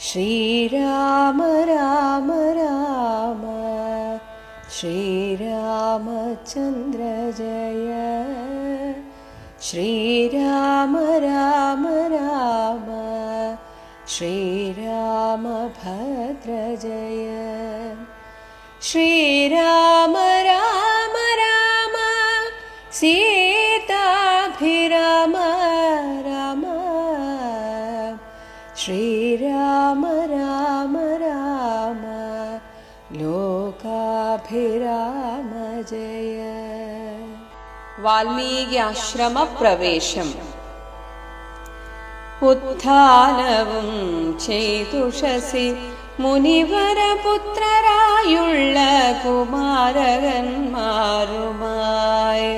ശ്രീരാമ രാമ രാമ ശ്രീരാമചന്ദ്ര ജയ. ശ്രീരാമ രാമ രാമ ശ്രീരാമഭദ്ര ജയ. ശ്രീരാമ രാമ രാമ സീതാഭിരാമ രാമ. ശ്രീരാമ രാമ രാമ ലോകാഭിരാമ ജയ. വാൽമീകി ആശ്രമപ്രവേശം. ഉത്ഥാനവും ചെയ്തുഷസി മുനിവരപുത്രരായുള്ള കുമാരകന്മാരുമായി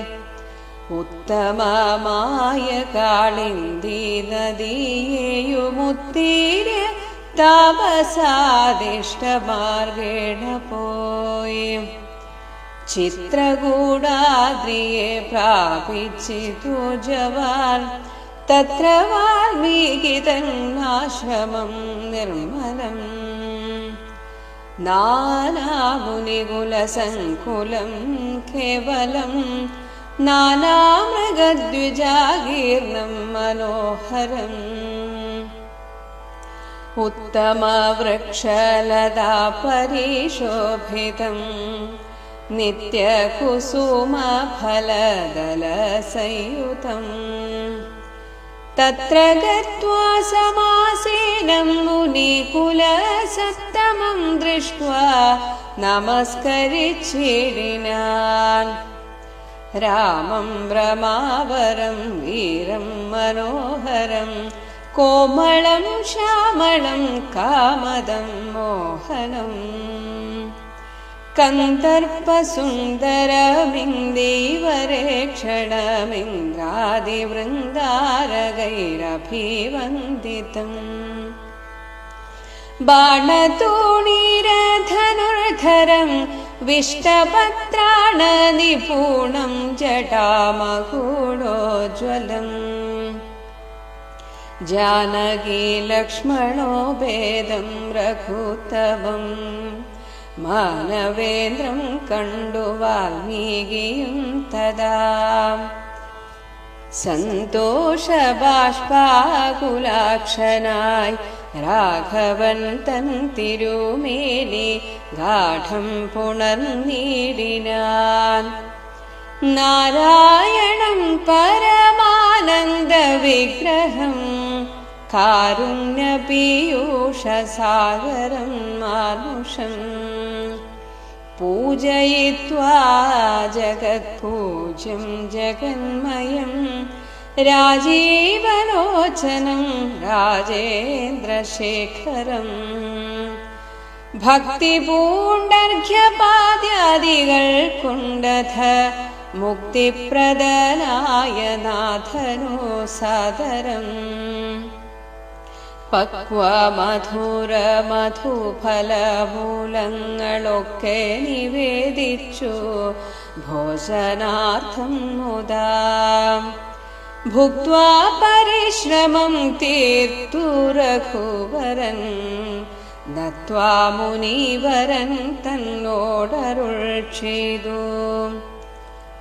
ഉത്തമമായ കാളിന്തി നദിയെയുമുത്തീരെ താപസാദിഷ്ടമാർഗേണ പോയി ചിത്രകൂടാദ്രിയെ പ്രാപിച്ചിതു ജവാൻ. തത്ര വാൽമീകി തന്നാശ്രമം നിർമ്മലം. നാനാമുനികുലസങ്കുലം കേവലം നാനാമൃഗദ്വിജാകീർണം മനോഹരം. ഉത്തമവൃക്ഷലതാ പരിശോഭിതം നിത്യകുസുമഫലദലസംയുതം. തത്ര ഗത്വാ സമാസീനം മുനികുലസത്തമം ദൃഷ്ട്വാ നമസ്കരിച്ചിടിനാൻ. രാമം രമാവരം വീരം മനോഹരം കോമളം ശ്യാമളം കാമദം മോഹനം. കന്ദർപ്പസുന്ദരമിന്ദീവരേക്ഷണമിന്ദ്രാദിവൃന്ദാരകൈരഭിവന്ദിതം. ബാണതൂണീരധനുർധരം വിഷ്ടപത്രാണനിപൂണം ജടാമകുടോജ്വലം. ജാനകീ ലക്ഷ്മണോ ഭേദം രഘുത്തമം. മാനവേന്ദ്രം കണ്ടു വാൽമീകിയും തദാ സന്തോഷബാഷ്പാകുലാക്ഷനായി രാഘവൻ തൻ തിരുമേനി ഗാഠം പുണർന്നിടിനാൻ. നാരായണം പരമാനന്ദ വിഗ്രഹം കാരുണ്യപീയൂഷസാഗരം മാനുഷം. പൂജയിത്വാ ജഗത്പൂജ്യം ജഗന്മയം രാജീവലോചനം രാജേന്ദ്രശേഖരം. ഭക്തിപൂണ്ടർഘ്യപാദ്യാദികൾ കൊണ്ടഥ മുക്തിപ്രദനായ നാഥനോ സാദരം. പക്വമധുരമധുഫലമൂലങ്ങളൊക്കെ നിവേദിച്ചു ഭോജനാർത്ഥം മുദാ. ഭുക്ത്വാ പരിശ്രമം തീർത്തു രഘുവരൻ ദത്വാ മുനീവരൻ തന്നോടരുൾ ചെയ്തു.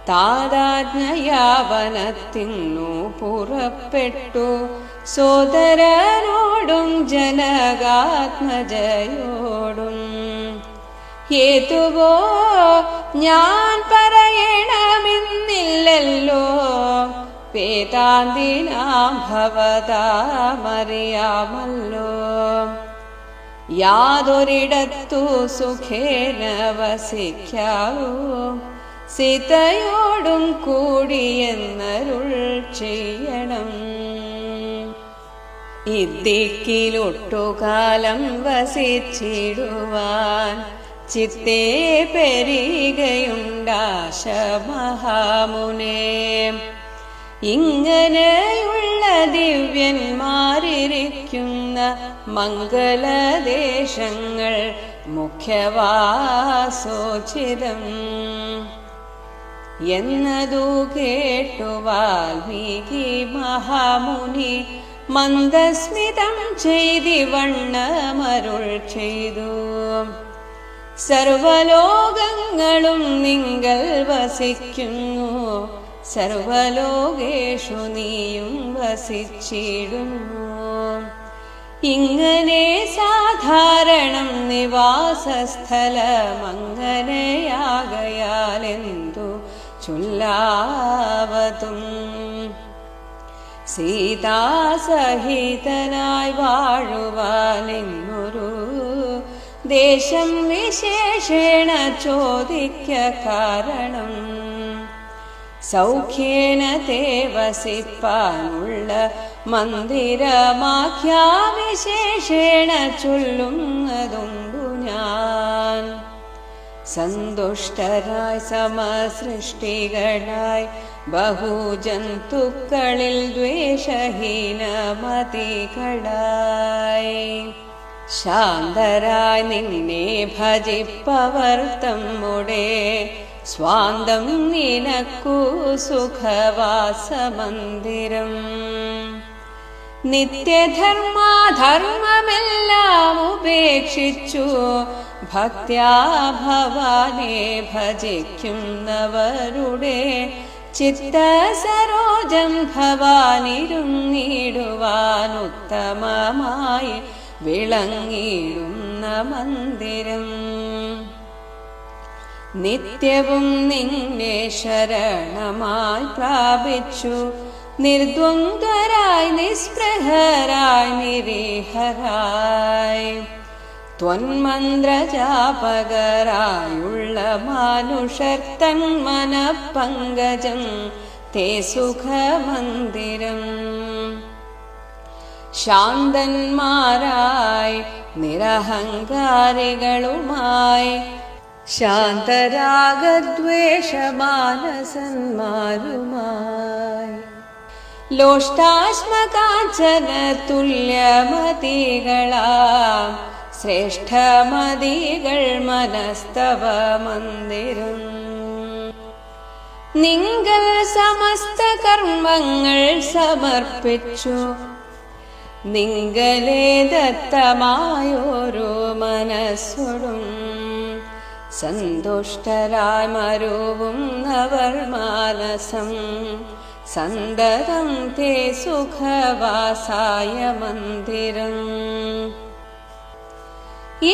താതാജ്ഞയാ വനത്തിന്നു പുറപ്പെട്ടു സോദരനോടും ജനകാത്മജയോടും. ഹേതുവോ ഞാൻ പറയണമെന്നില്ലല്ലോ വേദാന്തിനാം ഭവതാമറിയാമല്ലോ. യാതൊരിടത്തു സുഖേന വസിക്കാവൂ സീതയോടും കൂടിയെന്നരുൾ ചെയ്യണം. ഇദ്ദിക്കിലൊട്ടുകാലം വസിച്ചിടുവാൻ ചിത്തേ പെരുകയുണ്ടാശ മഹാമുനേ. ഇങ്ങനെയുള്ള ദിവ്യന്മാരിരിക്കുന്ന മംഗളദേശങ്ങൾ മുഖ്യവാസോചിതം എന്നതു കേട്ടു വാൽമീകി മഹാമുനി മന്ദസ്മിതം ചെയ്തിവണ്ണമരുൾ ചെയ്തു. സർവലോകങ്ങളും നിങ്ങൾ വസിക്കുന്നു, സർവലോകേഷു നീയും വസിച്ചിടുന്നു. ഇങ്ങനെ സാധാരണം നിവാസസ്ഥലമങ്ങനെയാകയാലെന്തു ചൊല്ലാവതും. സീതാസഹിതനായി വാഴുവാനെന്നൊരു ദേശം വിശേഷേണ ചോദിക്ക കാരണം. സൗഖ്യേന തേ വസിപ്പാനുള്ള മന്ദിരമാഖ്യാവിശേഷേണ ചൊല്ലുന്നതുണ്ടു ഞാൻ. സന്തുഷ്ടരായി സമസൃഷ്ടികളായി ബഹുജന്തുക്കളിൽ ദ്വേഷഹീനമതികളായി ശാന്തരായി നിന്നെ ഭജിപ്പവർ തമ്മുടെ സ്വാന്തം നിനക്കു സുഖവാസമന്ദിരം. നിത്യധർമാധർമ്മമെല്ലാം ഉപേക്ഷിച്ചു ഭക്ത്യാ ഭവാനെ ഭജിക്കുന്നവരുടെ ചിത്തസരോജം ഭവാനിരുന്നിടുവാനുത്തമമായി വിളങ്ങിടുന്ന മന്ദിരം. നിത്യവും നിന്നെ ശരണമായി പ്രാപിച്ചു നിർദ്വന്ദ്വരായി നിസ്പൃഹരായി നിരീഹരായി ത്വന്മന്ത്രജാപകരായുള്ള മാനുഷർ തന്മനഃപങ്കജം തേ സുഖമന്ദിരം. ശാന്തന്മാരായി നിരഹങ്കാരികളുമായി ശാന്തരാഗദ്വേഷമാനസന്മാരുമായി ലോഷ്ടാശ്മകാഞ്ചന തുല്യമതികളാം ശ്രേഷ്ഠമതികൾ മനസ്തവ മന്ദിരം. നിങ്ങൾ സമസ്ത കർമ്മങ്ങൾ സമർപ്പിച്ചു നിങ്ങളെ ദത്തമായോരോ മനസ്സോടും സന്തുഷ്ടരായി മരുവുന്നവർ മാനസം സന്തതം തേ സുഖവാസായ മന്ദിരം.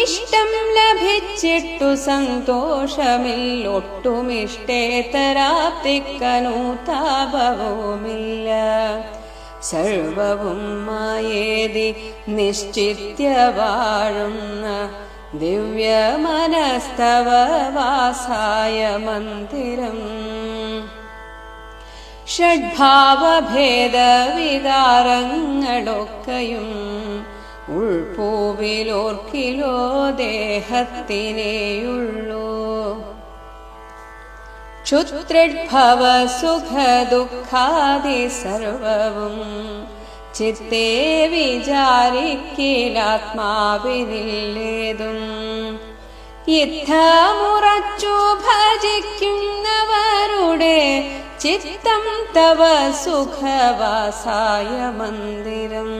ഇഷ്ടം ലഭിച്ചിട്ടു സന്തോഷമില്ലൊട്ടുമിഷ്ടേതരാപ്തിക്കനൂതാപവുമില്ല. സർവവും മായേതി നിശ്ചിത്യ വാഴുന്ന ദിവ്യമനസ്തവ വാസായ മന്ദിരം. ഷഡ്ഭാവഭേദവികാരങ്ങളൊക്കെയും ഉൾപൂവിലോർക്കിലോ ദേഹത്തിനേയുള്ളൂ. ക്ഷുത്രിഡ്ഭവ സുഖ ദുഃഖാദി സർവവും ചിത്തേ വിചാരിക്കിലാത്മാവിനില്ലേതും. യുദ്ധമുറച്ചു ഭജിക്കുന്നവരുടെ ചിത്തം തവ സുഖവാസായ മന്ദിരം.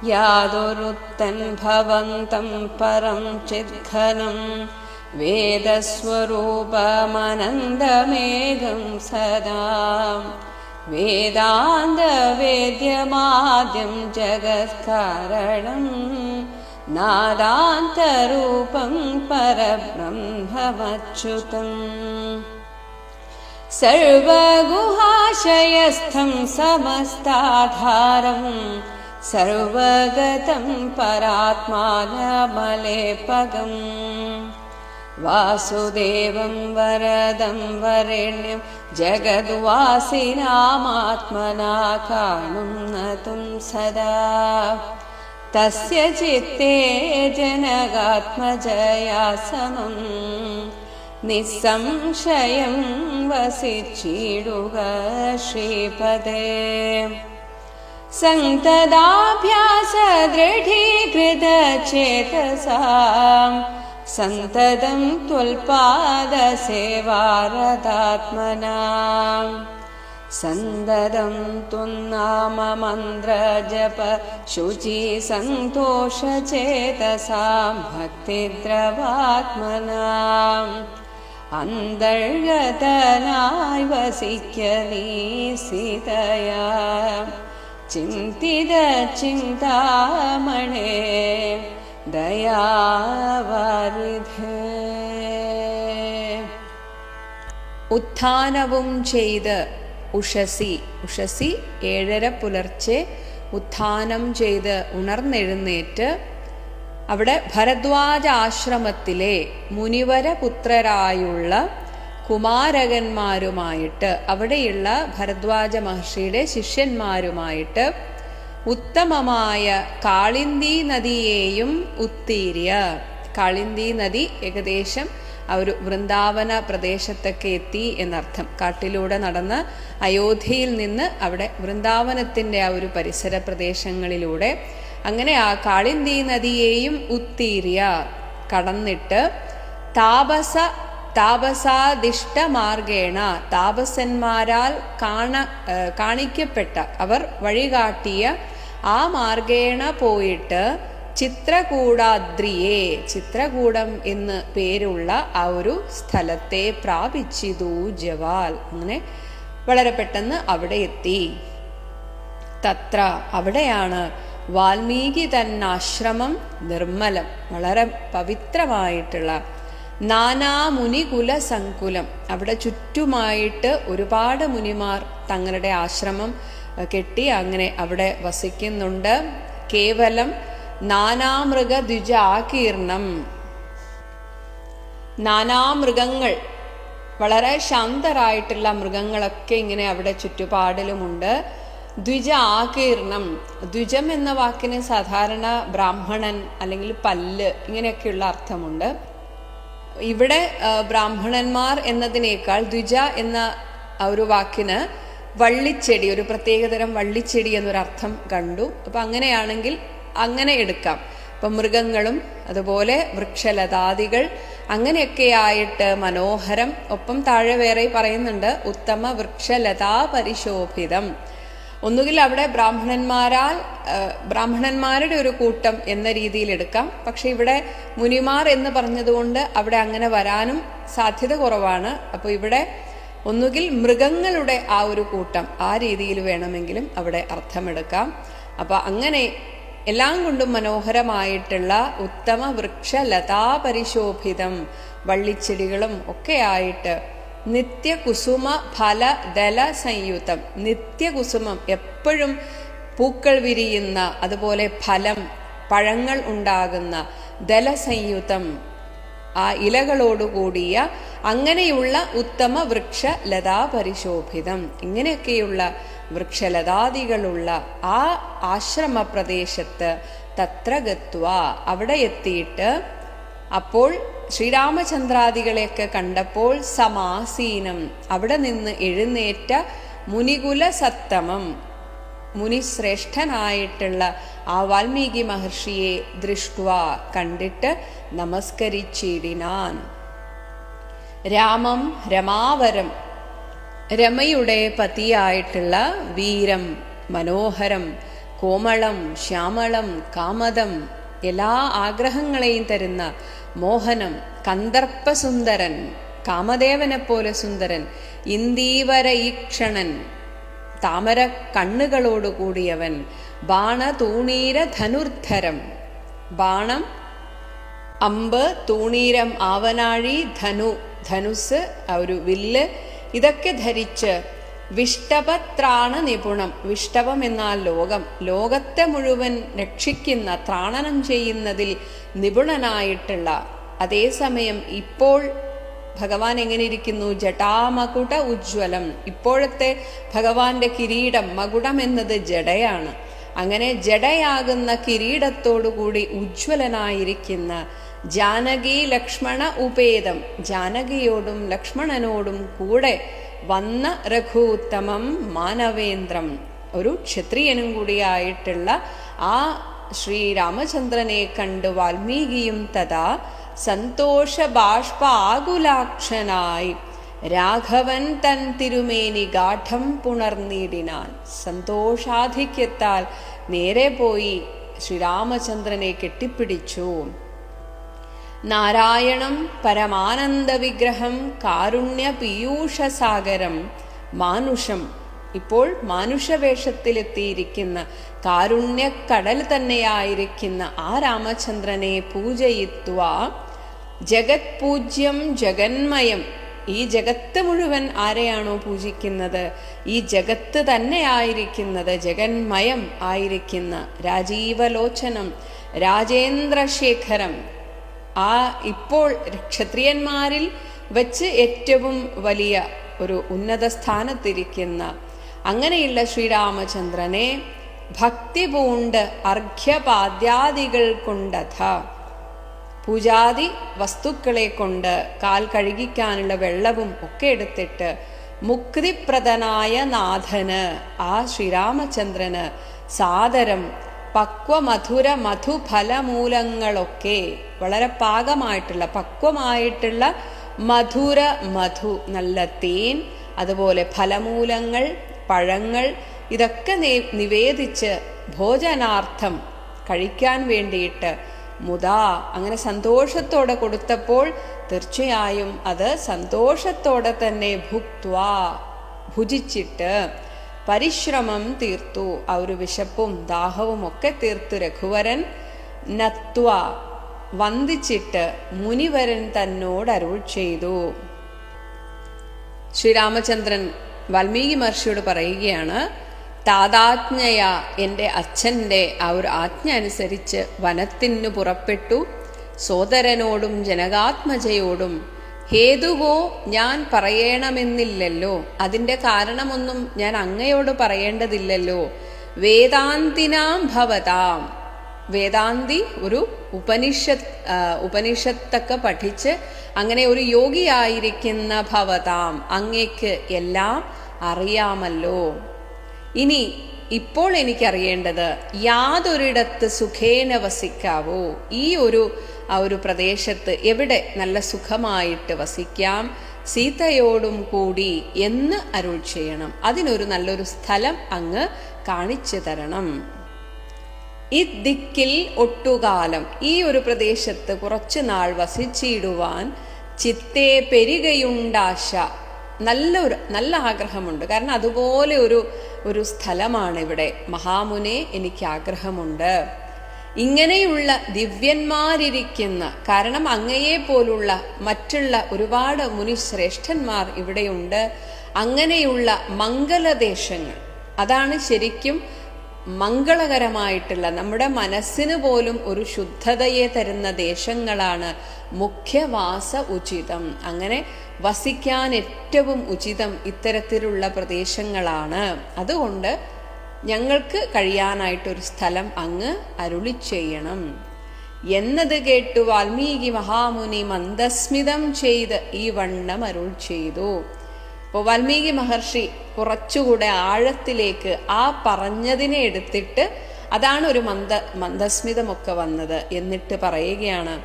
യാതൊരുത്തൻ ഭവന്തം പരം ചിദ്ഘനം വേദസ്വരൂപമനന്തമേകം സദാ വേദാന്തവേദ്യമാദ്യം ജഗത്കാരണം നാദാന്തരൂപം പരബ്രഹ്മമച്യുതം. സർവഗുഹാശയസ്ഥം സമസ്താധാരം സർവഗതം പരാത്മാനമലേപകം. വാസുദേവം വരദം വരേണ്യം ജഗദ്വാസിനാമാത്മനാ കാണുന്നതും സദാ. തസ്യ ചിത്തേ ജനകാത്മജയാ സമം നിസ്സംശയം വസിച്ചിടുക ശ്രീപദേ. സന്തതാഭ്യാസ ദൃഢീകൃത ചേതസാം സന്തതം ത്വൽപാദ സേവാരതാത്മനാം. സന്തതം ത്വന്നാമ മന്ത്രജപ ശുചി സന്തോഷചേതസാം ഭക്തിദ്രവാത്മനാം അന്തർഗതനായി വസിക്ക നീ സീതയാ ചിന്തിത ചിന്താമണേ ദയാവാരിധേ. ഉത്ഥാനവും ചെയ്ത് ഉഷസി, ഉഷസി 7:30 പുലർച്ചെ ഉത്ഥാനം ചെയ്ത് ഉണർന്നെഴുന്നേറ്റ് അവിടെ ഭരദ്വാജ ആശ്രമത്തിലെ മുനിവര പുത്രരായുള്ള കുമാരകന്മാരുമായിട്ട്, അവിടെയുള്ള ഭരദ്വാജ മഹർഷിയുടെ ശിഷ്യന്മാരുമായിട്ട് ഉത്തമമായ കാളിന്ദി നദിയെയും ഉത്തീര്യ. കാളിന്ദി നദി ഏകദേശം ഒരു വൃന്ദാവന പ്രദേശത്തൊക്കെ എത്തി എന്നർത്ഥം. കാട്ടിലൂടെ നടന്ന് അയോധ്യയിൽ നിന്ന് അവിടെ വൃന്ദാവനത്തിൻ്റെ ആ ഒരു പരിസര പ്രദേശങ്ങളിലൂടെ അങ്ങനെ ആ കാളിന്ദി നദിയെയും ഉത്തീര്യ കടന്നിട്ട് താപസാദിഷ്ടമാർഗേണ, താപസന്മാരാൽ കാണിക്കപ്പെട്ട, അവർ വഴികാട്ടിയ ആ മാർഗേണ പോയിട്ട് ചിത്രകൂടാദ്രിയെ, ചിത്രകൂടം എന്ന് പേരുള്ള ആ ഒരു സ്ഥലത്തെ പ്രാപിച്ചിതു ജവാൽ. അങ്ങനെ വളരെ പെട്ടെന്ന് അവിടെ എത്തി. തത്ര, അവിടെയാണ് വാൽമീകി തന്നാശ്രമം നിർമ്മലം, വളരെ പവിത്രമായിട്ടുള്ള നാനാ മുനികുല സങ്കുലം. അവിടെ ചുറ്റുമായിട്ട് ഒരുപാട് മുനിമാർ തങ്ങളുടെ ആശ്രമം കെട്ടി അങ്ങനെ അവിടെ വസിക്കുന്നുണ്ട്. കേവലം നാനാമൃഗ ദ്വിജാകീർണം, നാനാമൃഗങ്ങൾ, വളരെ ശാന്തരായിട്ടുള്ള മൃഗങ്ങളൊക്കെ ഇങ്ങനെ അവിടെ ചുറ്റുപാടിലുമുണ്ട്. ദ്വിജ ആകീർണം, ദ്വിജം എന്ന വാക്കിന് സാധാരണ ബ്രാഹ്മണൻ അല്ലെങ്കിൽ പല്ല് ഇങ്ങനെയൊക്കെയുള്ള അർത്ഥമുണ്ട്. ഇവിടെ ബ്രാഹ്മണന്മാർ എന്നതിനേക്കാൾ ദ്വിജ എന്ന ഒരു വാക്കിന് വള്ളിച്ചെടി, ഒരു പ്രത്യേകതരം വള്ളിച്ചെടി എന്നൊരർത്ഥം കണ്ടു. അപ്പം അങ്ങനെയാണെങ്കിൽ അങ്ങനെ എടുക്കാം. അപ്പം മൃഗങ്ങളും അതുപോലെ വൃക്ഷലതാദികൾ അങ്ങനെയൊക്കെ ആയിട്ട് മനോഹരം. ഒപ്പം താഴെ വേറെ പറയുന്നുണ്ട് ഉത്തമ വൃക്ഷലതാ പരിശോഭിതം. ഒന്നുകിൽ അവിടെ ബ്രാഹ്മണന്മാരുടെ ഒരു കൂട്ടം എന്ന രീതിയിൽ എടുക്കാം. പക്ഷെ ഇവിടെ മുനിമാർ എന്ന് പറഞ്ഞതുകൊണ്ട് അവിടെ അങ്ങനെ വരാനും സാധ്യത കുറവാണ്. അപ്പോൾ ഇവിടെ ഒന്നുകിൽ മൃഗങ്ങളുടെ ആ ഒരു കൂട്ടം, ആ രീതിയിൽ വേണമെങ്കിലും അവിടെ അർത്ഥമെടുക്കാം. അപ്പൊ അങ്ങനെ എല്ലാം കൊണ്ടും മനോഹരമായിട്ടുള്ള ഉത്തമ വൃക്ഷലതാ പരിശോഭിതം, വള്ളിച്ചെടികളും ഒക്കെ ആയിട്ട് നിത്യകുസുമ ഫല ദല സംയുതം, നിത്യകുസുമം എപ്പോഴും പൂക്കൾ വിരിയുന്ന, അതുപോലെ ഫലം പഴങ്ങൾ ഉണ്ടാകുന്ന, ദലസംയുതം ആ ഇലകളോടുകൂടിയ അങ്ങനെയുള്ള ഉത്തമ വൃക്ഷ ലതാ പരിശോഭിതം, ഇങ്ങനെയൊക്കെയുള്ള വൃക്ഷലതാദികളുള്ള ആ ആശ്രമ പ്രദേശത്ത് തത്ര ഗത്വ, അവിടെ എത്തിയിട്ട് അപ്പോൾ ശ്രീരാമചന്ദ്രാദികളെയൊക്കെ കണ്ടപ്പോൾ സമാസീനം, അവിടെ നിന്ന് എഴുന്നേറ്റ മുനികുല സത്തമം, മുനിശ്രേഷ്ഠനായിട്ടുള്ള ആ വാൽമീകി മഹർഷിയെ ദൃഷ്ട്വ, കണ്ടിട്ട് നമസ്കരിച്ചിടിനാൻ. രാമം രമാവരം, രമയുടെ പതിയായിട്ടുള്ള വീരം, മനോഹരം, കോമളം, ശ്യാമളം, കാമദം, എല്ലാ ആഗ്രഹങ്ങളെയും തരുന്ന മോഹനം, കന്ദർപ്പസുന്ദരൻ, കാമദേവനെ പോലെ സുന്ദരൻ, ഇന്ദീവര ഈക്ഷണൻ, താമര കണ്ണുകളോടുകൂടിയവൻ, ബാണതൂണീര ധനുർധരം, ബാണം, അമ്പ്, തൂണീരം, ആവനാഴി, ധനുസ് ഒരു വില്ല്, ഇതൊക്കെ ധരിച്ച് വിഷ്ടപത്രാണ നിപുണം, വിഷ്ടപം എന്നാൽ ലോകം, ലോകത്തെ മുഴുവൻ രക്ഷിക്കുന്ന, ത്രാണനം ചെയ്യുന്നതിൽ നിപുണനായിട്ടുള്ള, അതേസമയം ഇപ്പോൾ ഭഗവാൻ എങ്ങനെ ഇരിക്കുന്നു? ജടാമകുട ഉജ്ജ്വലം. ഇപ്പോഴത്തെ ഭഗവാന്റെ കിരീടം, മകുടം എന്നത് ജടയാണ്. അങ്ങനെ ജടയാകുന്ന കിരീടത്തോടുകൂടി ഉജ്ജ്വലനായിരിക്കുന്ന ജാനകി ലക്ഷ്മണ ഉപേതം, ജാനകിയോടും ലക്ഷ്മണനോടും കൂടെ വന്ന രഘുത്തമം മാനവേന്ദ്രം, ഒരു ക്ഷത്രിയനും കൂടിയായിട്ടുള്ള ആ ശ്രീരാമചന്ദ്രനെ കണ്ട് വാൽമീകിയും തഥാ സന്തോഷ ബാഷ്പ ആകുലാക്ഷനായി രാഘവൻ തൻ തിരുമേനി ഗാഠം പുണർന്നിടിനാൻ. സന്തോഷാധിക്യത്താൽ നേരെ പോയി ശ്രീരാമചന്ദ്രനെ കെട്ടിപ്പിടിച്ചു. നാരായണം പരമാനന്ദ വിഗ്രഹം കാരുണ്യ പീയൂഷസാഗരം മാനുഷം. ഇപ്പോൾ മാനുഷവേഷത്തിലെത്തിയിരിക്കുന്ന കാരുണ്യക്കടൽ തന്നെയായിരിക്കുന്ന ആ രാമചന്ദ്രനെ പൂജയിത്വാ ജഗത് പൂജ്യം ജഗന്മയം. ഈ ജഗത്ത് മുഴുവൻ ആരെയാണോ പൂജിക്കുന്നത്, ഈ ജഗത്ത് തന്നെയായിരിക്കുന്നത് ജഗന്മയം ആയിരിക്കുന്ന രാജീവലോചനം രാജേന്ദ്രശേഖരം, ആ ഇപ്പോൾ ക്ഷത്രിയന്മാരിൽ വെച്ച് ഏറ്റവും വലിയ ഒരു ഉന്നത സ്ഥാനത്തിരിക്കുന്ന അങ്ങനെയുള്ള ശ്രീരാമചന്ദ്രനെ ഭക്തി പൂണ്ട് അർഘ്യപാദ്യാദികൾ കൊണ്ടഥ, പൂജാതി വസ്തുക്കളെ കൊണ്ട് കാൽ കഴുകിക്കാനുള്ള വെള്ളവും ഒക്കെ എടുത്തിട്ട് മുക്തിപ്രദനായ നാഥന്, ആ ശ്രീരാമചന്ദ്രന് സാദരം പക്വമധുര മധുഫലമൂലങ്ങളൊക്കെ വളരെ പാകമായിട്ടുള്ള പക്വമായിട്ടുള്ള മധുര മധു, നല്ല തേൻ, അതുപോലെ ഫലമൂലങ്ങൾ, പഴങ്ങൾ, ഇതൊക്കെ നിവേദിച്ച് ഭോജനാർത്ഥം കഴിക്കാൻ വേണ്ടിയിട്ട് മുദാ അങ്ങനെ സന്തോഷത്തോടെ കൊടുത്തപ്പോൾ തീർച്ചയായും അത് സന്തോഷത്തോടെ തന്നെ ഭുക്ത്വാ ഭുജിച്ചിട്ട് പരിശ്രമം തീർത്തു. ആ ഒരു വിശപ്പും ദാഹവും ഒക്കെ തീർത്തു രഘുവരൻ നത്വ വന്ദിച്ചിട്ട് മുനിവരൻ തന്നോട് അരുൾ ചെയ്തു. ശ്രീരാമചന്ദ്രൻ വാൽമീകി മഹർഷിയോട് പറയുകയാണ്, താതാജ്ഞയ, എൻ്റെ അച്ഛൻ്റെ ആ ഒരു ആജ്ഞ അനുസരിച്ച് വനത്തിനു പുറപ്പെട്ടു. സോദരനോടും ജനകാത്മജയോടും ഹേതുവോ ഞാൻ പറയണമെന്നില്ലല്ലോ, അതിൻ്റെ കാരണമൊന്നും ഞാൻ അങ്ങയോട് പറയേണ്ടതില്ലല്ലോ. വേദാന്തിനാം ഭവതാം, വേദാന്തി ഒരു ഉപനിഷത്തൊക്കെ പഠിച്ച് അങ്ങനെ ഒരു യോഗിയായിരിക്കുന്ന ഭവതാം, അങ്ങേക്ക് എല്ലാം അറിയാമല്ലോ. ഇനി ഇപ്പോൾ എനിക്കറിയേണ്ടത് യാതൊരിടത്ത് സുഖേന വസിക്കാവോ, ഈ ആ ഒരു പ്രദേശത്ത് എവിടെ നല്ല സുഖമായിട്ട് വസിക്കാം സീതയോടും കൂടി എന്ന് അരുൾ ചെയ്യണം. അതിനൊരു നല്ലൊരു സ്ഥലം അങ്ങ് കാണിച്ചു തരണം. ദിക്കിൽ ഒട്ടുകാലം, ഈ ഒരു പ്രദേശത്ത് കുറച്ചു നാൾ വസിച്ചിടുവാൻ ചിത്തേ പെരുകയുണ്ടാശ, നല്ല ആഗ്രഹമുണ്ട്. കാരണം അതുപോലെ ഒരു സ്ഥലമാണ് ഇവിടെ. മഹാമുനെ, എനിക്ക് ആഗ്രഹമുണ്ട്. ഇങ്ങനെയുള്ള ദിവ്യന്മാരിരിക്കുന്ന, കാരണം അങ്ങയെ പോലുള്ള മറ്റുള്ള ഒരുപാട് മുനിശ്രേഷ്ഠന്മാർ ഇവിടെയുണ്ട്. അങ്ങനെയുള്ള മംഗലദേശങ്ങൾ, അതാണ് ശരിക്കും മംഗളകരമായിട്ടുള്ള, നമ്മുടെ മനസ്സിന് പോലും ഒരു ശുദ്ധതയെ തരുന്ന ദേശങ്ങളാണ് മുഖ്യവാസ ഉചിതം. അങ്ങനെ വസിക്കാൻ ഏറ്റവും ഉചിതം ഇത്തരത്തിലുള്ള പ്രദേശങ്ങളാണ്. അതുകൊണ്ട് ഞങ്ങൾക്ക് കഴിയാനായിട്ടൊരു സ്ഥലം അങ്ങ് അരുളി ചെയ്യണം എന്നത് കേട്ടു വാൽമീകി മഹാമുനി മന്ദസ്മിതം ചെയ്ത് ഈ വണ്ണം അരുൾ ചെയ്തു. അപ്പോൾ വാൽമീകി മഹർഷി കുറച്ചുകൂടെ ആഴത്തിലേക്ക് ആ പറഞ്ഞതിനെ എടുത്തിട്ട്, അതാണ് ഒരു മന്ദസ്മിതമൊക്കെ വന്നത്. എന്നിട്ട് പറയുകയാണ്,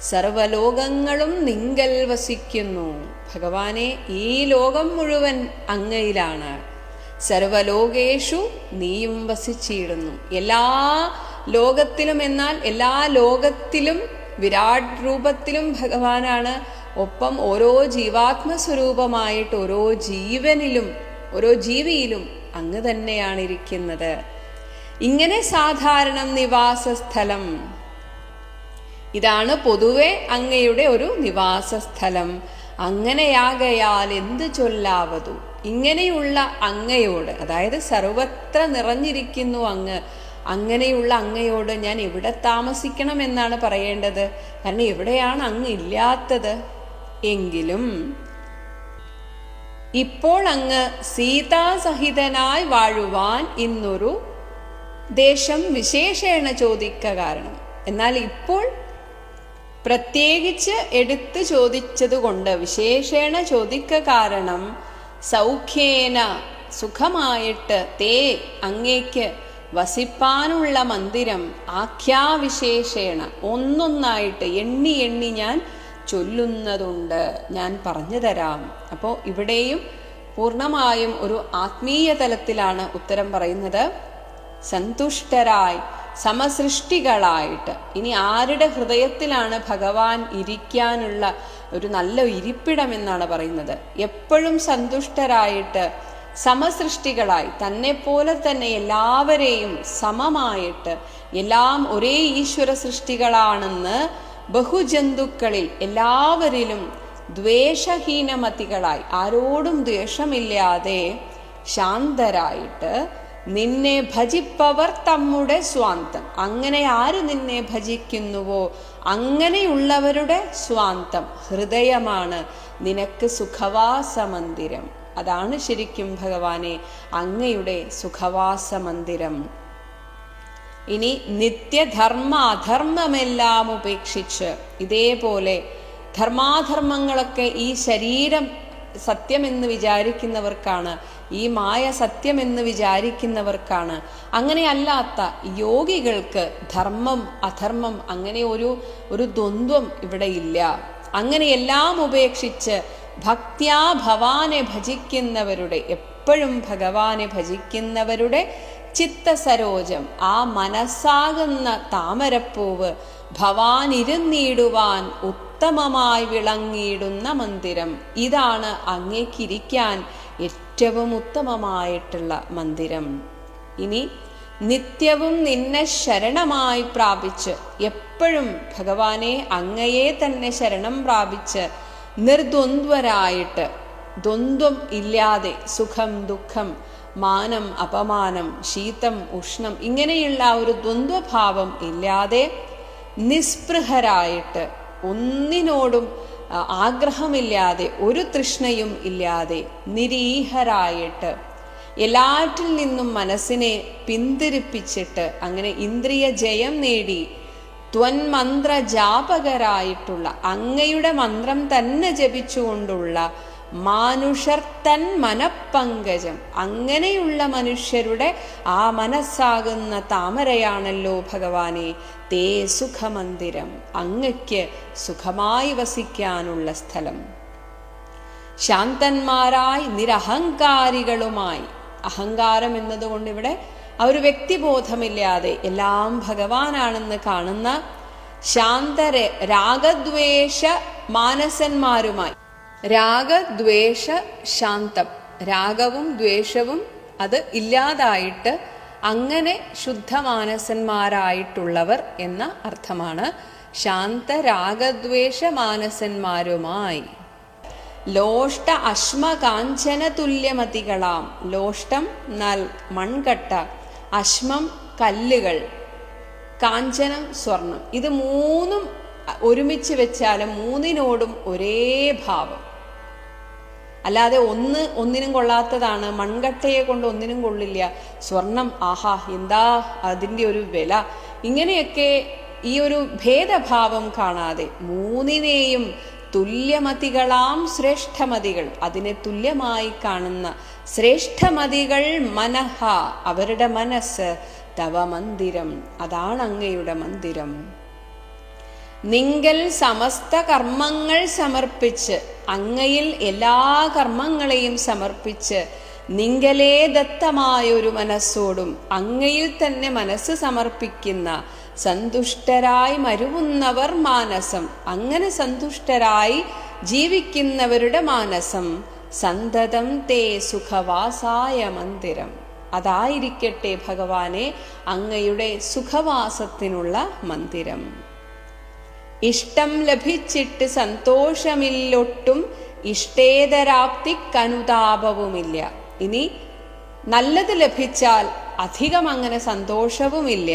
സർവലോകങ്ങളും നിങ്കൽ വസിക്കുന്നു. ഭഗവാനെ, ഈ ലോകം മുഴുവൻ അങ്ങയിലാണ്. സർവലോകേഷു നീയും വസിച്ചിടുന്നു. എല്ലാ ലോകത്തിലും, എന്നാൽ എല്ലാ ലോകത്തിലും വിരാട് രൂപത്തിലും ഭഗവാനാണ്. ഒപ്പം ഓരോ ജീവാത്മസ്വരൂപമായിട്ട് ഓരോ ജീവനിലും ഓരോ ജീവിയിലും അങ്ങ് തന്നെയാണ് ഇരിക്കുന്നത്. ഇങ്ങനെ സാധാരണ നിവാസസ്ഥലം, ഇതാണ് പൊതുവെ അങ്ങയുടെ ഒരു നിവാസസ്ഥലം. അങ്ങനെയാകയാൽ എന്ത് ചൊല്ലാവതു, ഇങ്ങനെയുള്ള അങ്ങയോട്, അതായത് സർവത്ര നിറഞ്ഞിരിക്കുന്നു അങ്ങ്, അങ്ങനെയുള്ള അങ്ങയോട് ഞാൻ എവിടെ താമസിക്കണം എന്നാണ് പറയേണ്ടത്. കാരണം എവിടെയാണ് അങ്ങ് ഇല്ലാത്തത്. എങ്കിലും ഇപ്പോൾ അങ്ങ് സീതാസഹിതനായി വാഴുവാൻ ഇന്നൊരു ദേശം വിശേഷേണ ചോദിക്ക കാരണം. എന്നാൽ ഇപ്പോൾ പ്രത്യേകിച്ച് എടുത്ത് ചോദിച്ചതുകൊണ്ട് വിശേഷേണ ചോദിക്ക കാരണം സൗഖ്യേന സുഖമായിട്ട് തേ അങ്ങേക്ക് വസിപ്പാനുള്ള മന്ദിരം ആഖ്യാവിശേഷേണ ഒന്നൊന്നായിട്ട് എണ്ണി ഞാൻ ചൊല്ലുന്നതുണ്ട്, ഞാൻ പറഞ്ഞു തരാം. അപ്പോൾ ഇവിടെയും പൂർണ്ണമായും ഒരു ആത്മീയ തലത്തിലാണ് ഉത്തരം പറയുന്നത്. സന്തുഷ്ടരായി സമസൃഷ്ടികളായിട്ട്. ഇനി ആരുടെ ഹൃദയത്തിലാണ് ഭഗവാൻ ഇരിക്കാനുള്ള ഒരു നല്ല ഇരിപ്പിടം എന്നാണ് പറയുന്നത്? എപ്പോഴും സന്തുഷ്ടരായിട്ട് സമസൃഷ്ടികളായി, തന്നെ പോലെ തന്നെ എല്ലാവരെയും സമമായിട്ട്, എല്ലാം ഒരേ ഈശ്വര സൃഷ്ടികളാണെന്ന് ബഹുജന്തുക്കളിൽ എല്ലാവരിലും ദ്വേഷഹീനമതികളായി, ആരോടും ദ്വേഷമില്ലാതെ ശാന്തരായിട്ട്, നിന്നെ ഭജിപ്പവർ തമ്മുടെ സ്വാന്തം, അങ്ങനെ ആര് നിന്നെ ഭജിക്കുന്നുവോ അങ്ങനെയുള്ളവരുടെ സ്വാന്തം ഹൃദയമാണ് നിനക്ക് സുഖവാസ മന്ദിരം. അതാണ് ശരിക്കും ഭഗവാനെ അങ്ങയുടെ സുഖവാസ മന്ദിരം. ഇനി നിത്യധർമ്മ അധർമ്മമെല്ലാം ഉപേക്ഷിച്ച്, ഇതേപോലെ ധർമാധർമ്മങ്ങളൊക്കെ ഈ ശരീരം സത്യമെന്ന് വിചാരിക്കുന്നവർക്കാണ്, ഈ മായ സത്യമെന്ന് വിചാരിക്കുന്നവർക്കാണ്. അങ്ങനെയല്ലാത്ത യോഗികൾക്ക് ധർമ്മം അധർമ്മം അങ്ങനെ ഒരു ദ്വന്ദ്വം ഇവിടെ ഇല്ല. അങ്ങനെയെല്ലാം ഉപേക്ഷിച്ച് ഭക്ത്യാ ഭവാനെ ഭജിക്കുന്നവരുടെ, എപ്പോഴും ഭഗവാനെ ഭജിക്കുന്നവരുടെ ചിത്തസരോജം, ആ മനസ്സാകുന്ന താമരപ്പൂവ് ഭവാൻ ഇരുന്നിടുവാൻ ഉത്തമമായി വിളങ്ങിയിടുന്ന മന്ദിരം. ഇതാണ് അങ്ങേക്കിരിക്കാൻ ഏറ്റവും ഉത്തമമായിട്ടുള്ള മന്ദിരം. ഇനി നിത്യവും നിന്നെ ശരണമായി പ്രാപിച്ച്, എപ്പോഴും ഭഗവാനെ അങ്ങയെ തന്നെ ശരണം പ്രാപിച്ച് നിർദ്വന്ദ്വരായിട്ട്, ദ്വന്ദ്വം ഇല്ലാതെ, സുഖം ദുഃഖം മാനം അപമാനം ശീതം ഉഷ്ണം ഇങ്ങനെയുള്ള ഒരു ദ്വന്ദ്വഭാവം ഇല്ലാതെ നിസ്പൃഹരായിട്ട്, ഒന്നിനോടും ആഗ്രഹമില്ലാതെ, ഒരു തൃഷ്ണയും ഇല്ലാതെ നിരീഹരായിട്ട്, എല്ലാറ്റിൽ നിന്നും മനസ്സിനെ പിന്തിരിപ്പിച്ചിട്ട് അങ്ങനെ ഇന്ദ്രിയ ജയം നേടി ത്വന്മന്ത്ര ജാപകരായിട്ടുള്ള, അങ്ങയുടെ മന്ത്രം തന്നെ ജപിച്ചുകൊണ്ടുള്ള മാനുഷർ തൻ മനപ്പങ്കജം, അങ്ങനെയുള്ള മനുഷ്യരുടെ ആ മനസ്സാകുന്ന താമരയാണല്ലോ ഭഗവാനെ തേ സുഖമന്ദിരം, അങ്ങയ്ക്ക് സുഖമായി വസിക്കാനുള്ള സ്ഥലം. ശാന്തന്മാരായി നിരഹങ്കാരികളുമായി, അഹങ്കാരം എന്നതുകൊണ്ട് ഇവിടെ ആ ഒരു വ്യക്തിബോധമില്ലാതെ എല്ലാം ഭഗവാനാണെന്ന് കാണുന്ന ശാന്തരെ രാഗദ്വേഷ മാനസന്മാരുമായി, രാഗദ്വേഷ ശാന്തം, രാഗവും ദ്വേഷവും അത് ഇല്ലാതായിട്ട് അങ്ങനെ ശുദ്ധമാനസന്മാരായിട്ടുള്ളവർ എന്ന അർത്ഥമാണ്. ശാന്ത രാഗദ്വേഷ മാനസന്മാരുമായി. ലോഷ്ട അശ്മകാഞ്ചന തുല്യമതികളാം, ലോഷ്ടം എന്നാൽ മൺകട്ട, അശ്മം കല്ലുകൾ, കാഞ്ചനം സ്വർണം, ഇത് മൂന്നും ഒരുമിച്ച് വെച്ചാലും മൂന്നിനോടും ഒരേ ഭാവം. അല്ലാതെ ഒന്നിനും കൊള്ളാത്തതാണ്, മൺകട്ടയെ കൊണ്ട് ഒന്നിനും കൊള്ളില്ല, സ്വർണം ആഹാ എന്താ അതിൻ്റെ ഒരു വില, ഇങ്ങനെയൊക്കെ ഈ ഒരു ഭേദഭാവം കാണാതെ മൂന്നിനെയും തുല്യമതികളാം ശ്രേഷ്ഠമതികൾ, അതിനെ തുല്യമായി കാണുന്ന ശ്രേഷ്ഠമതികൾ മനഃ, അവരുടെ മനസ്സ് തവ മന്ദിരം, അതാണ് അങ്ങയുടെ മന്ദിരം. നിങ്കൽ സമസ്ത കർമ്മങ്ങൾ സമർപ്പിച്ച്, അങ്ങയിൽ എല്ലാ കർമ്മങ്ങളെയും സമർപ്പിച്ച് നിങ്കലേ ദത്തമായൊരു മനസ്സോടും അങ്ങയിൽ തന്നെ മനസ്സ് സമർപ്പിക്കുന്ന സന്തുഷ്ടരായി മരുവുന്നവർ മാനസം, അങ്ങനെ സന്തുഷ്ടരായി ജീവിക്കുന്നവരുടെ മാനസം സന്തതം തേ സുഖവാസായ മന്ദിരം, അതായിരിക്കട്ടെ ഭഗവാനെ അങ്ങയുടെ സുഖവാസത്തിനുള്ള മന്ദിരം. ഇഷ്ടം ലഭിച്ചിട്ട് സന്തോഷമില്ലൊട്ടും ഇഷ്ടേതരാപ്തിക്കനുതാപവുമില്ല. ഇനി നല്ലത് ലഭിച്ചാൽ അധികം അങ്ങനെ സന്തോഷവുമില്ല,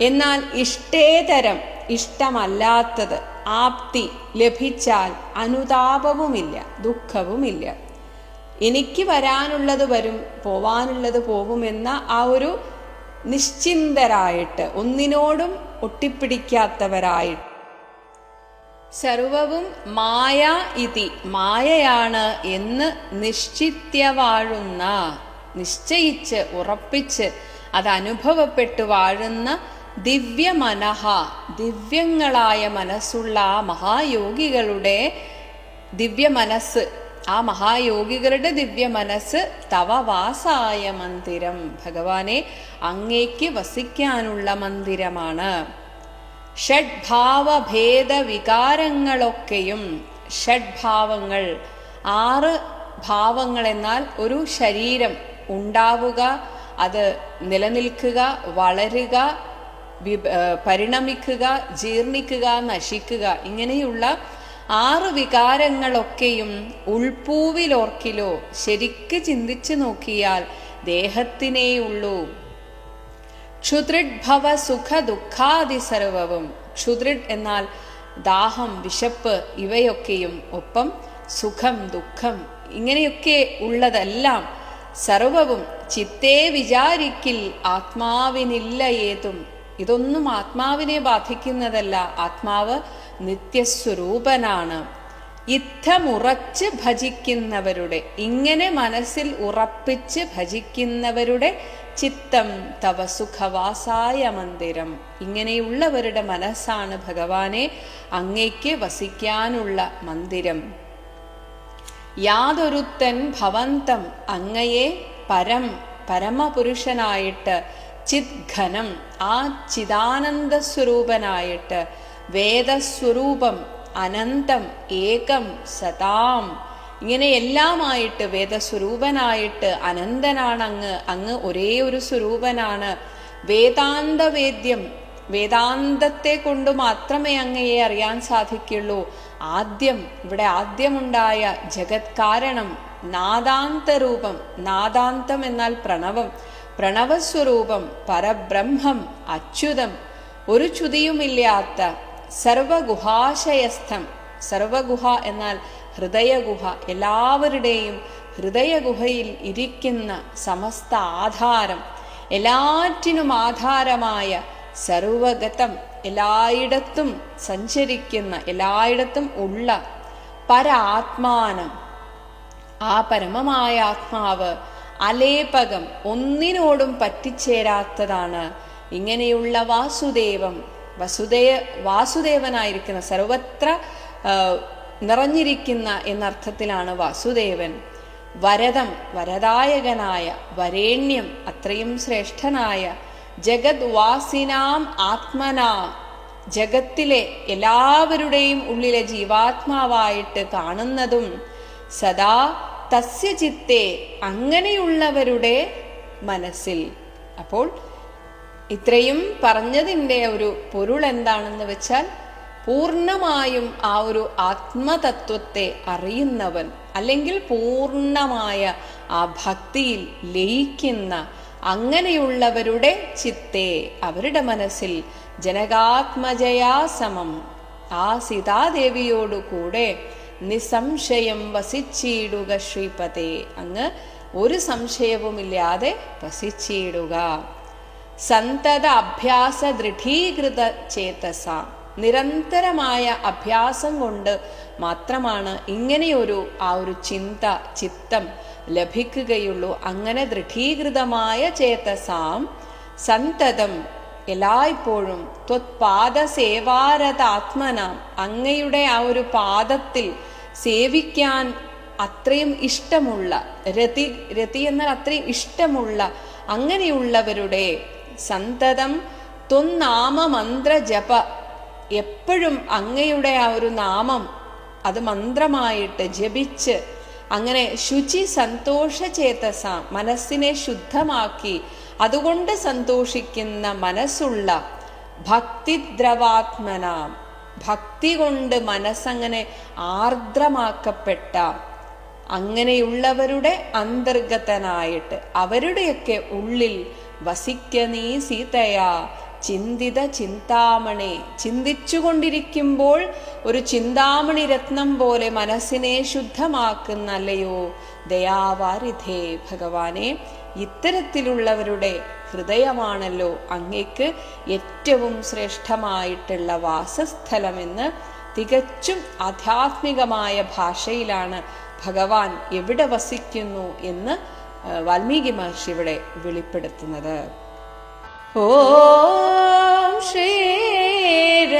എന്നാൽ ഇഷ്ടേതരം ഇഷ്ടമല്ലാത്തത് ആപ്തി ലഭിച്ചാൽ അനുതാപവുമില്ല, ദുഃഖവുമില്ല. എനിക്ക് വരാനുള്ളത് വരും, പോവാനുള്ളത് പോകുമെന്ന ആ ഒരു നിശ്ചിന്തരായിട്ട്, ഒന്നിനോടും ഒട്ടിപ്പിടിക്കാത്തവരായിട്ട്, സർവവും മായ ഇതി, മായയാണ് എന്ന് നിശ്ചിത്യ വാഴുന്ന, നിശ്ചയിച്ച് ഉറപ്പിച്ച് അത് അനുഭവപ്പെട്ടു വാഴുന്ന ദിവ്യമനഃ, ദിവ്യങ്ങളായ മനസ്സുള്ള ആ മഹായോഗികളുടെ ദിവ്യമനസ്സ്, ആ മഹായോഗികളുടെ ദിവ്യമനസ്സ് തവ വാസായ മന്ദിരം, ഭഗവാനെ അങ്ങേക്ക് വസിക്കാനുള്ള മന്ദിരമാണ്. ഷഡ്ഭാവഭേദ വികാരങ്ങളൊക്കെയും, ഷഡ്ഭാവങ്ങൾ 6 ഭാവങ്ങൾ എന്നാൽ ഒരു ശരീരം ഉണ്ടാവുക, അത് നിലനിൽക്കുക, വളരുക, പരിണമിക്കുക, ജീർണിക്കുക, നശിക്കുക, ഇങ്ങനെയുള്ള 6 വികാരങ്ങളൊക്കെയും ഉൾപ്പൂവിലോർക്കിലോ ശരിക്ക് ചിന്തിച്ചു നോക്കിയാൽ ദേഹത്തിനേയുള്ളൂ. ക്ഷുദ്രിഡ്ഭവ സുഖ ദുഃഖാദി സർവവും, ക്ഷുദ്രിഡ് എന്നാൽ ദാഹം, വിശപ്പ്, ഇവയൊക്കെയും ഒപ്പം സുഖം, ദുഃഖം, ഇങ്ങനെയൊക്കെ ഉള്ളതെല്ലാം സർവവും ചിത്തേ വിചാരിക്കിൽ ആത്മാവിനില്ല ഏതും, ഇതൊന്നും ആത്മാവിനെ ബാധിക്കുന്നതല്ല. ആത്മാവ് നിത്യസ്വരൂപനാണ്. ഇത്തമുറച്ച് ഭജിക്കുന്നവരുടെ, ഇങ്ങനെ മനസ്സിൽ ഉറപ്പിച്ച് ഭജിക്കുന്നവരുടെ ചിത്തം തവ സുഖവാസായ മന്ദിരം, ഇങ്ങനെയുള്ളവരുടെ മനസ്സാണ് ഭഗവാനെ അങ്ങേക്ക് വസിക്കാനുള്ള മന്ദിരം. യാതൊരുത്തൻ ഭവന്തം, അങ്ങയെ പരമപുരുഷനായിട്ട്, ചിദ്ഘനം, ആ ചിദാനന്ദ സ്വരൂപനായിട്ട്, വേദസ്വരൂപം, അനന്തം, ഏകം, സതാം, ഇങ്ങനെ എല്ലാമായിട്ട്, വേദസ്വരൂപനായിട്ട്, അനന്തനാണ് അങ്ങ്, അങ്ങ് ഒരേ ഒരു സ്വരൂപനാണ്. വേദാന്തവേദ്യം, വേദാന്തത്തെ കൊണ്ട് മാത്രമേ അങ്ങയെ അറിയാൻ സാധിക്കുള്ളൂ. ആദ്യം, ഇവിടെ ആദ്യമുണ്ടായ ജഗത് കാരണം, നാദാന്തരൂപം, നാദാന്തം എന്നാൽ പ്രണവം, പ്രണവസ്വരൂപം, പരബ്രഹ്മം, അച്യുതം, ഒരു ച്യുതിയുമില്ലാത്ത, സർവഗുഹാശയസ്ഥം, സർവഗുഹ എന്നാൽ ഹൃദയഗുഹ, എല്ലാവരുടെയും ഹൃദയഗുഹയിൽ ഇരിക്കുന്ന സമസ്ത ആധാരം, എല്ലാറ്റിനും ആധാരമായ, സർവഗതം, എല്ലായിടത്തും സഞ്ചരിക്കുന്ന, എല്ലായിടത്തും ഉള്ള പരാത്മാനം, ആ പരമമായ ആത്മാവ്, അലേപകം, ഒന്നിനോടും പറ്റിച്ചേരാത്തതാണ്. ഇങ്ങനെയുള്ള വാസുദേവം, വാസുദേവനായിരിക്കുന്ന, സർവത്ര നിറഞ്ഞിരിക്കുന്ന എന്നർത്ഥത്തിലാണ് വാസുദേവൻ. വരദം, വരദായകനായ, വരേണ്യം, അത്രയും ശ്രേഷ്ഠനായ, ജഗത് വാസിനാം ആത്മനാ, ജഗത്തിലെ എല്ലാവരുടെയും ഉള്ളിലെ ജീവാത്മാവായിട്ട് കാണുന്നതും, സദാ തസ്യ ചിത്തേ, അങ്ങനെയുള്ളവരുടെ മനസ്സിൽ. അപ്പോൾ ഇത്രയും പറഞ്ഞതിൻ്റെ ഒരു പൊരുൾ എന്താണെന്ന് വെച്ചാൽ, പൂർണ്ണമായും ആ ഒരു ആത്മതത്വത്തെ അറിയുന്നവൻ, അല്ലെങ്കിൽ പൂർണ്ണമായ ആ ഭക്തിയിൽ ലയിക്കുന്ന അങ്ങനെയുള്ളവരുടെ ചിത്തേ, അവരുടെ മനസ്സിൽ, ജനകാത്മജയാ സമം, ആ സീതാദേവിയോടു കൂടെ നിസംശയം വസിച്ചിടുക ശ്രീപതേ, അങ്ങ് ഒരു സംശയവുമില്ലാതെ വസിച്ചിടുക. സന്തത അഭ്യാസ ദൃഢീകൃത ചേതസ, നിരന്തരമായ അഭ്യാസം കൊണ്ട് മാത്രമാണ് ഇങ്ങനെയൊരു ആ ഒരു ചിത്തം ലഭിക്കുകയുള്ളൂ. അങ്ങനെ ദൃഢീകൃതമായ ചേതസാം സന്തതം, എല്ലായ്പ്പോഴും, ത്വത്പാദസേവാരതാത്മനാം, അങ്ങയുടെ ആ ഒരു പാദത്തിൽ സേവിക്കാൻ അത്രയും ഇഷ്ടമുള്ള, രതി എന്നാൽ അത്രയും ഇഷ്ടമുള്ള അങ്ങനെയുള്ളവരുടെ, സന്തതം ത്വന്നാമ മന്ത്ര ജപ, എപ്പോഴും അങ്ങയുടെ ആ ഒരു നാമം അത് മന്ത്രമായിട്ട് ജപിച്ച്, അങ്ങനെ ശുചി സന്തോഷ ചേതസ, മനസ്സിനെ ശുദ്ധമാക്കി അതുകൊണ്ട് സന്തോഷിക്കുന്ന മനസ്സുള്ള, ഭക്തിദ്രവാത്മനാം, ഭക്തി കൊണ്ട് മനസ്സങ്ങനെ ആർദ്രമാക്കപ്പെട്ട അങ്ങനെയുള്ളവരുടെ അന്തർഗതനായിട്ട്, അവരുടെയൊക്കെ ഉള്ളിൽ വസിക്ക നീ സീതയാ ചിന്തിത ചിന്താമണി, ചിന്തിച്ചുകൊണ്ടിരിക്കുമ്പോൾ ഒരു ചിന്താമണി രത്നം പോലെ മനസ്സിനെ ശുദ്ധമാക്കുന്നല്ലയോ ദയാവാരിധേ ഭഗവാനെ, ഇത്തരത്തിലുള്ളവരുടെ ഹൃദയമാണല്ലോ അങ്ങേക്ക് ഏറ്റവും ശ്രേഷ്ഠമായിട്ടുള്ള വാസസ്ഥലമെന്ന് തികച്ചും ആധ്യാത്മികമായ ഭാഷയിലാണ് ഭഗവാൻ എവിടെ വസിക്കുന്നു എന്ന് വാൽമീകി മഹർഷി ഇവിടെ വെളിപ്പെടുത്തുന്നത്. ഓം ശ്രീരാമചന്ദ്ര